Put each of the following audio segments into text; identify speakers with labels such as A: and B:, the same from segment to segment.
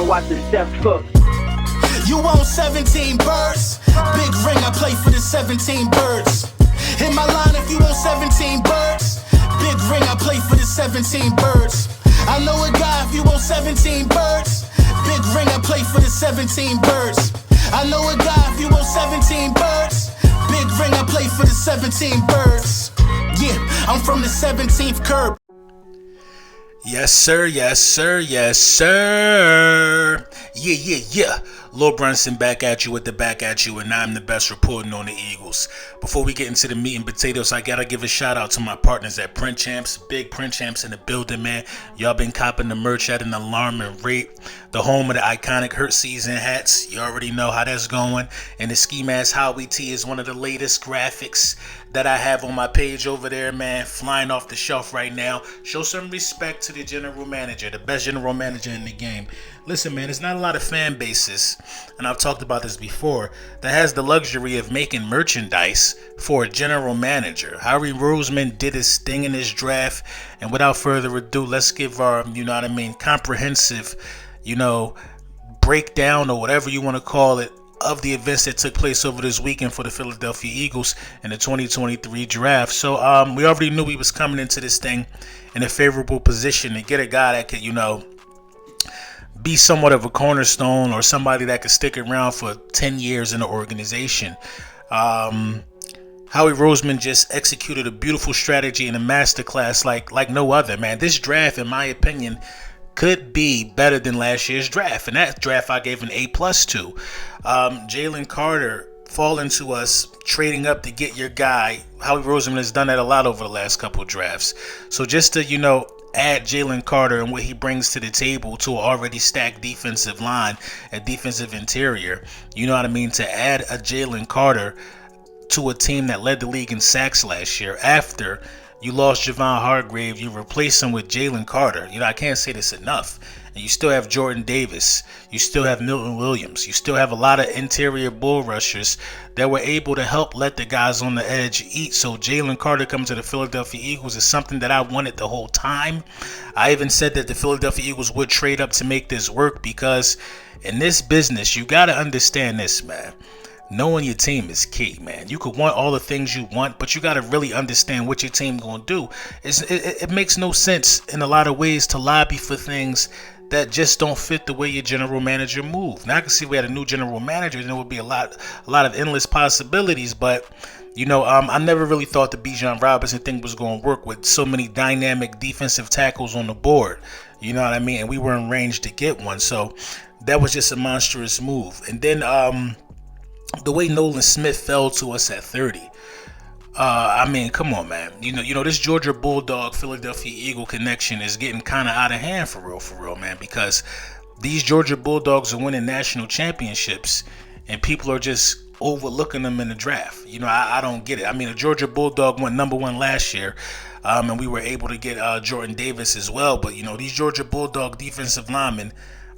A: and watch the step cook.
B: You own 17 birds. Big ring, I play for the 17 birds. Hit my line if you own 17 birds. Big ring, I play for the 17 birds. I know a guy if you own 17 birds. Big ring, I play for the 17 birds. I know a guy if you own 17 birds. Big ring, I play for the 17 birds. Yeah, I'm from the 17th curb.
C: Yes, sir. Yes, sir. Yes, sir. Yeah. Lil Brunson back at you with the back at you, and I'm the best reporting on the Eagles. Before we get into the meat and potatoes, I gotta give a shout out to my partners at Print Champs. Big Print Champs in the building, man. Y'all been copping the merch at an alarming rate. The home of the iconic Hurt Season hats. You already know how that's going. And the Ski Mask Howie T is one of the latest graphics that I have on my page over there, man. Flying off the shelf right now. Show some respect to the general manager, the best general manager in the game. Listen, man, there's not a lot of fan bases, and I've talked about this before, that has the luxury of making merchandise for a general manager. Howie Roseman did his thing in his draft, and without further ado, let's give our, comprehensive, breakdown or whatever you want to call it of the events that took place over this weekend for the Philadelphia Eagles in the 2023 draft. So we already knew we was coming into this thing in a favorable position to get a guy that could, be somewhat of a cornerstone or somebody that could stick around for 10 years in the organization. Howie Roseman just executed a beautiful strategy in a masterclass like no other, man. This draft, in my opinion, could be better than last year's draft. And that draft I gave an A+ to. Jalen Carter falling to us, trading up to get your guy. Howie Roseman has done that a lot over the last couple of drafts. So just to, add Jalen Carter and what he brings to the table to an already stacked defensive line, a defensive interior, to add a Jalen Carter to a team that led the league in sacks last year. After you lost Javon Hargrave, you replace him with Jalen Carter. I can't say this enough. And you still have Jordan Davis. You still have Milton Williams. You still have a lot of interior bull rushers that were able to help let the guys on the edge eat. So Jalen Carter coming to the Philadelphia Eagles is something that I wanted the whole time. I even said that the Philadelphia Eagles would trade up to make this work, because in this business, you got to understand this, man. Knowing your team is key, man. You could want all the things you want, but you got to really understand what your team going to do. It makes no sense in a lot of ways to lobby for things that just don't fit the way your general manager move. Now I can see we had a new general manager, and there would be a lot of endless possibilities, but I never really thought the Bijan Robinson thing was going to work with so many dynamic defensive tackles on the board. You know what I mean? And we were in range to get one, so that was just a monstrous move. And then the way Nolan Smith fell to us at 30. Come on, man. This Georgia Bulldog Philadelphia Eagle connection is getting kind of out of hand for real, man, because these Georgia Bulldogs are winning national championships and people are just overlooking them in the draft. I don't get it. A Georgia Bulldog went number 1 last year, and we were able to get Jordan Davis as well. But, these Georgia Bulldog defensive linemen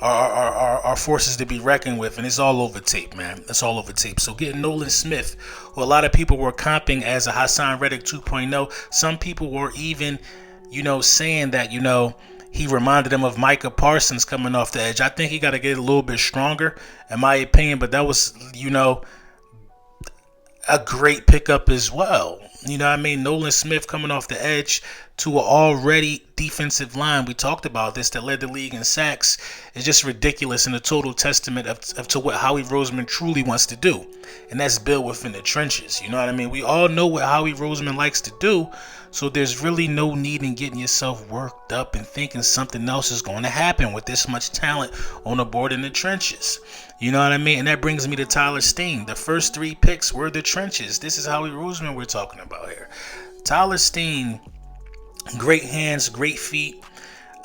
C: are forces to be reckoned with, and it's all over tape, man. It's all over tape. So getting Nolan Smith, who a lot of people were comping as a Hassan Reddick 2.0, some people were even, saying that, he reminded them of Micah Parsons coming off the edge. I think he got to get a little bit stronger, in my opinion, but that was, a great pickup as well. Nolan Smith coming off the edge to an already defensive line. We talked about this, that led the league in sacks. Is just ridiculous and a total testament of to what Howie Roseman truly wants to do. And that's built within the trenches. We all know what Howie Roseman likes to do. So there's really no need in getting yourself worked up and thinking something else is going to happen with this much talent on the board in the trenches. And that brings me to Tyler Steen. The first 3 picks were the trenches. This is Howie Roseman we're talking about here. Tyler Steen, great hands, great feet.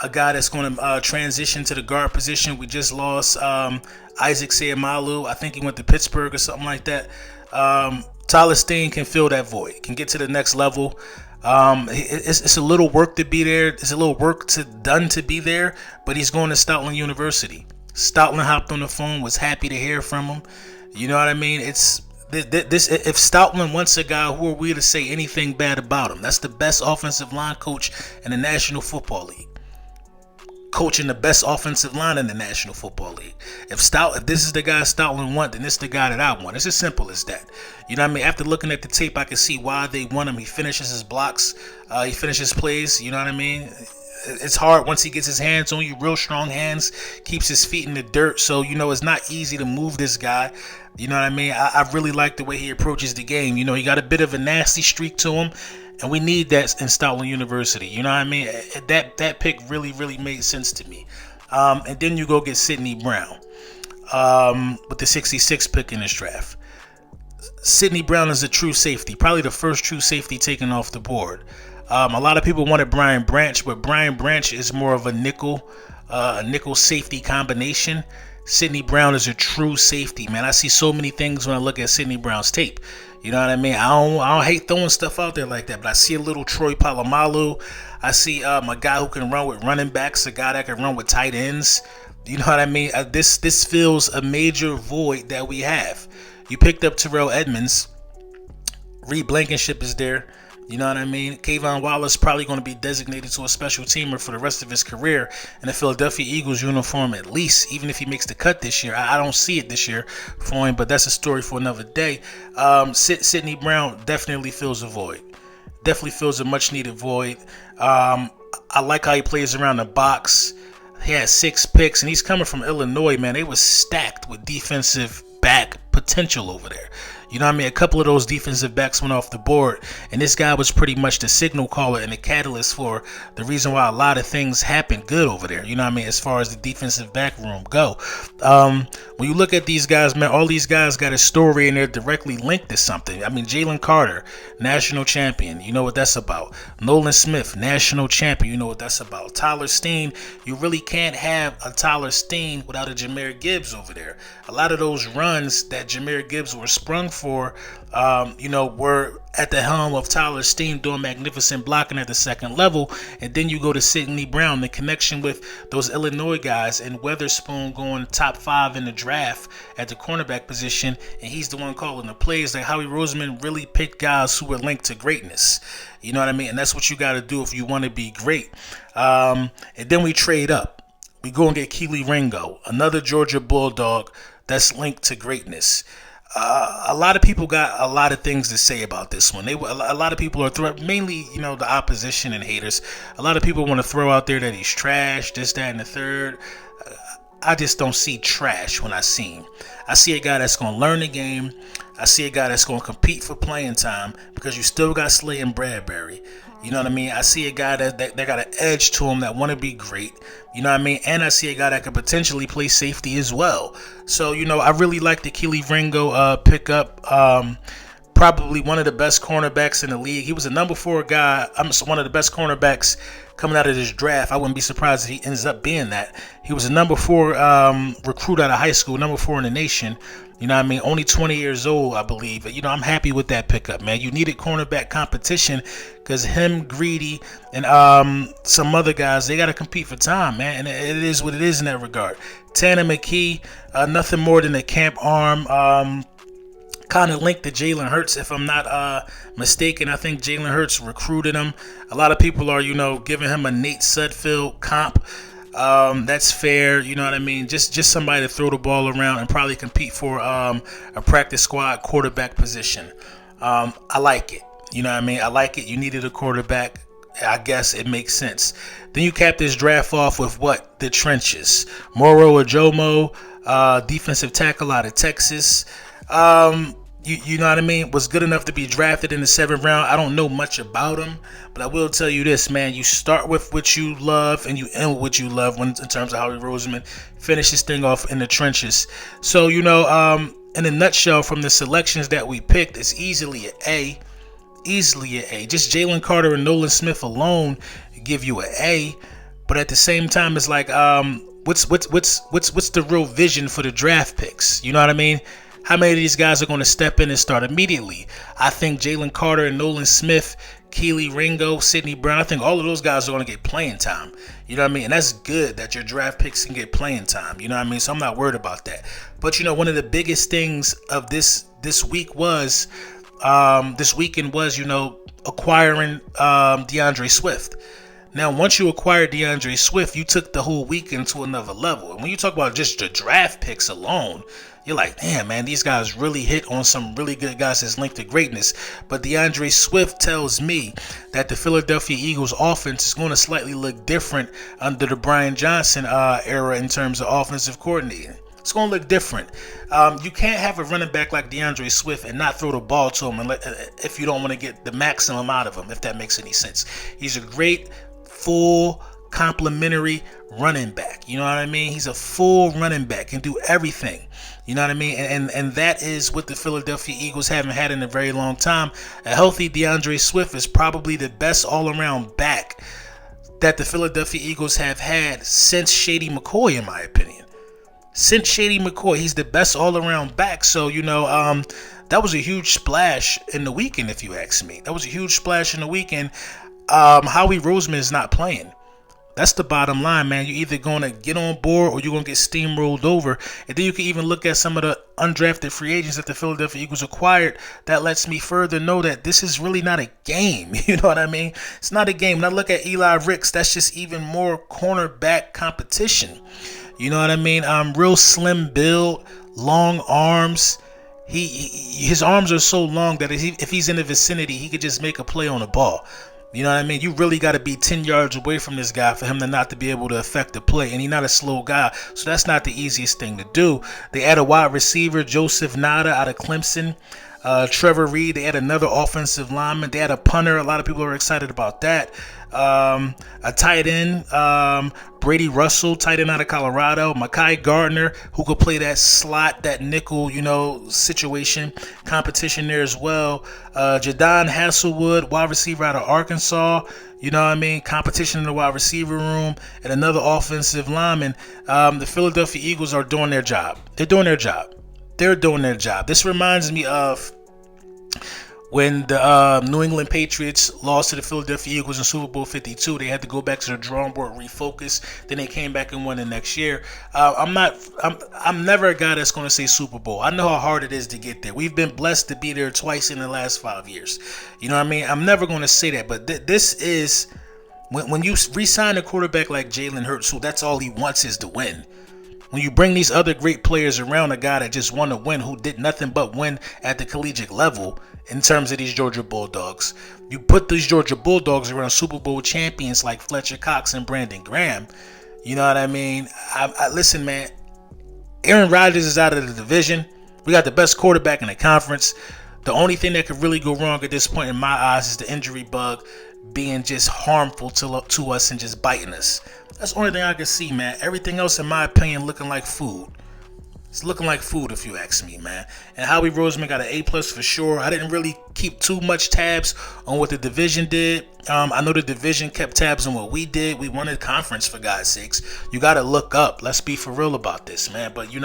C: A guy that's going to transition to the guard position. We just lost Isaac Seumalo. I think he went to Pittsburgh or something like that. Tyler Steen can fill that void, can get to the next level. It's a little work to be there. It's a little work done to be there, but he's going to Stoutland University. Stoutland hopped on the phone, was happy to hear from him. It's this. If Stoutland wants a guy, who are we to say anything bad about him? That's the best offensive line coach in the National Football League. coaching the best offensive line in the National Football League. If this is the guy Stoutland want, then this is the guy that I want. It's as simple as that. You know what I mean? After looking at the tape, I can see why they want him. He finishes his blocks. He finishes plays. You know what I mean? It's hard once he gets his hands on you, real strong hands, keeps his feet in the dirt. So, it's not easy to move this guy. You know what I mean? I really like the way he approaches the game. He got a bit of a nasty streak to him, and we need that in Stoutland University. You know what I mean? That pick really, really made sense to me. And then you go get Sidney Brown with the 66th pick in this draft. Sidney Brown is a true safety, probably the first true safety taken off the board. A lot of people wanted Brian Branch, but Brian Branch is more of a nickel safety combination. Sidney Brown is a true safety, man. I see so many things when I look at Sidney Brown's tape. You know what I mean? I don't hate throwing stuff out there like that, but I see a little Troy Polamalu. I see a guy who can run with running backs, a guy that can run with tight ends. You know what I mean? This fills a major void that we have. You picked up Terrell Edmonds. Reed Blankenship is there. You know what I mean? Kayvon Wallace probably going to be designated to a special teamer for the rest of his career in the Philadelphia Eagles uniform at least, even if he makes the cut this year. I don't see it this year for him, but that's a story for another day. Sidney Brown definitely fills a void. Definitely fills a much-needed void. I like how he plays around the box. He had 6 picks, and he's coming from Illinois, man. They was stacked with defensive back potential over there. You know what I mean? A couple of those defensive backs went off the board, and this guy was pretty much the signal caller and the catalyst for the reason why a lot of things happened good over there. You know what I mean? As far as the defensive back room go. When you look at these guys, man, all these guys got a story and they're directly linked to something. I mean, Jalen Carter, national champion. You know what that's about. Nolan Smith, national champion. You know what that's about. Tyler Steen, you really can't have a Tyler Steen without a Jahmyr Gibbs over there. A lot of those runs that Jahmyr Gibbs were sprung for, were at the helm of Tyler Steen doing magnificent blocking at the second level. And then you go to Sidney Brown, the connection with those Illinois guys, and Weatherspoon going top 5 in the draft at the cornerback position. And he's the one calling the plays. Like Howie Roseman really picked guys who were linked to greatness. You know what I mean? And that's what you got to do if you want to be great. And then we trade up. We go and get Keely Ringo, another Georgia Bulldog that's linked to greatness. A lot of people got a lot of things to say about this one. A lot of people are mainly, the opposition and haters. A lot of people want to throw out there that he's trash, this, that, and the third. I just don't see trash when I see him. I see a guy that's going to learn the game. I see a guy that's going to compete for playing time because you still got Slay and Bradbury. You know what I mean? I see a guy that got an edge to him that want to be great. You know what I mean? And I see a guy that could potentially play safety as well. So, I really like the Keely Ringo pickup. Probably one of the best cornerbacks in the league. He was a number 4 guy. I'm one of the best cornerbacks coming out of this draft. I wouldn't be surprised if he ends up being that. He was a number 4 recruit out of high school, number 4 in the nation. You know what I mean? Only 20 years old, I believe. I'm happy with that pickup, man. You needed cornerback competition because him, Greedy, and some other guys, they got to compete for time, man. And it is what it is in that regard. Tanner McKee, nothing more than a camp arm. Kind of linked to Jalen Hurts, if I'm not mistaken. I think Jalen Hurts recruited him. A lot of people are, giving him a Nate Sudfeld comp. That's fair, you know what I mean? Just somebody to throw the ball around and probably compete for a practice squad quarterback position. I like it. You know what I mean? I like it. You needed a quarterback. I guess it makes sense. Then you cap this draft off with what? The trenches. Moro Ajomo, defensive tackle out of Texas. You know what I mean? Was good enough to be drafted in the 7th round. I don't know much about him, but I will tell you this, man. You start with what you love and you end with what you love in terms of Howie Roseman. Finish this thing off in the trenches. So, in a nutshell, from the selections that we picked, it's easily an A. Easily an A. Just Jalen Carter and Nolan Smith alone give you an A. But at the same time, it's like, what's the real vision for the draft picks? You know what I mean? How many of these guys are going to step in and start immediately? I think Jalen Carter and Nolan Smith, Keely Ringo, Sidney Brown, I think all of those guys are going to get playing time. You know what I mean? And that's good that your draft picks can get playing time. You know what I mean? So I'm not worried about that. But, one of the biggest things of this weekend was, acquiring Deandre Swift. Now, once you acquired Deandre Swift, you took the whole weekend to another level. And when you talk about just the draft picks alone, you're like, damn, man, these guys really hit on some really good guys that's linked to greatness. But DeAndre Swift tells me that the Philadelphia Eagles offense is going to slightly look different under the Brian Johnson era in terms of offensive coordinating. It's going to look different. You can't have a running back like DeAndre Swift and not throw the ball to him if you don't want to get the maximum out of him, if that makes any sense. He's a great, full, complimentary running back. You know what I mean? He's a full running back, can do everything. You know what I mean? And that is what the Philadelphia Eagles haven't had in a very long time. A healthy DeAndre Swift is probably the best all-around back that the Philadelphia Eagles have had since Shady McCoy, in my opinion. Since Shady McCoy, he's the best all-around back. So, that was a huge splash in the weekend, if you ask me. That was a huge splash in the weekend. Howie Roseman is not playing. That's the bottom line, man. You're either going to get on board or you're going to get steamrolled over. And then you can even look at some of the undrafted free agents that the Philadelphia Eagles acquired. That lets me further know that this is really not a game. You know what I mean? It's not a game. When I look at Eli Ricks, that's just even more cornerback competition. You know what I mean? Real slim build, long arms. His arms are so long that if he's in the vicinity, he could just make a play on the ball. You know what I mean? You really got to be 10 yards away from this guy for him to not to be able to affect the play. And he's not a slow guy, so that's not the easiest thing to do. They add a wide receiver, Joseph Nada out of Clemson. Trevor Reed, they had another offensive lineman. They had a punter. A lot of people are excited about that. A tight end, Brady Russell, tight end out of Colorado. Mekhi Gardner, who could play that slot, that nickel, situation. Competition there as well. Jadon Hasselwood, wide receiver out of Arkansas. You know what I mean? Competition in the wide receiver room. And another offensive lineman. The Philadelphia Eagles are doing their job. They're doing their job. This reminds me of when the New England Patriots lost to the Philadelphia Eagles in Super Bowl 52. They had to go back to the drawing board, refocus. Then they came back and won the next year. I'm never a guy that's going to say Super Bowl. I know how hard it is to get there. We've been blessed to be there twice in the last 5 years. You know what I mean? I'm never going to say that. But this is when you re-sign a quarterback like Jalen Hurts, who that's all he wants is to win. When you bring these other great players around a guy that just want to win, who did nothing but win at the collegiate level in terms of these Georgia Bulldogs, you put these Georgia Bulldogs around Super Bowl champions like Fletcher Cox and Brandon Graham. You know what I mean? Listen, man, Aaron Rodgers is out of the division. We got the best quarterback in the conference. The only thing that could really go wrong at this point in my eyes is the injury bug being just harmful to us and just biting us. That's the only thing I can see, man. Everything else, in my opinion, looking like food. It's looking like food, if you ask me, man. And Howie Roseman got an A+ for sure. I didn't really keep too much tabs on what the division did. I know the division kept tabs on what we did. We won a conference, for God's sakes. You got to look up. Let's be for real about this, man. But,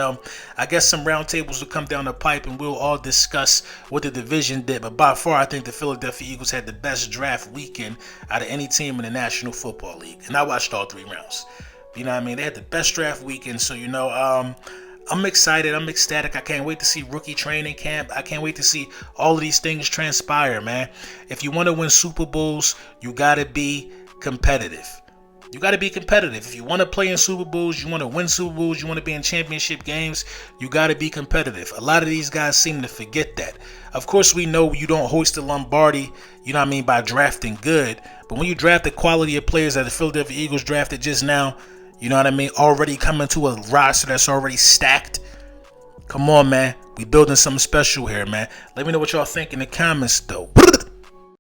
C: I guess some roundtables will come down the pipe and we'll all discuss what the division did. But by far, I think the Philadelphia Eagles had the best draft weekend out of any team in the National Football League. And I watched all 3 rounds. You know what I mean? They had the best draft weekend. So, I'm excited. I'm ecstatic. I can't wait to see rookie training camp. I can't wait to see all of these things transpire, man. If you want to win Super Bowls, you got to be competitive. You got to be competitive. If you want to play in Super Bowls, you want to win Super Bowls, you want to be in championship games, you got to be competitive. A lot of these guys seem to forget that. Of course, we know you don't hoist the Lombardi, by drafting good. But when you draft the quality of players that the Philadelphia Eagles drafted just now, already coming to a roster that's already stacked. Come on, man. We building something special here, man. Let me know what y'all think in the comments, though.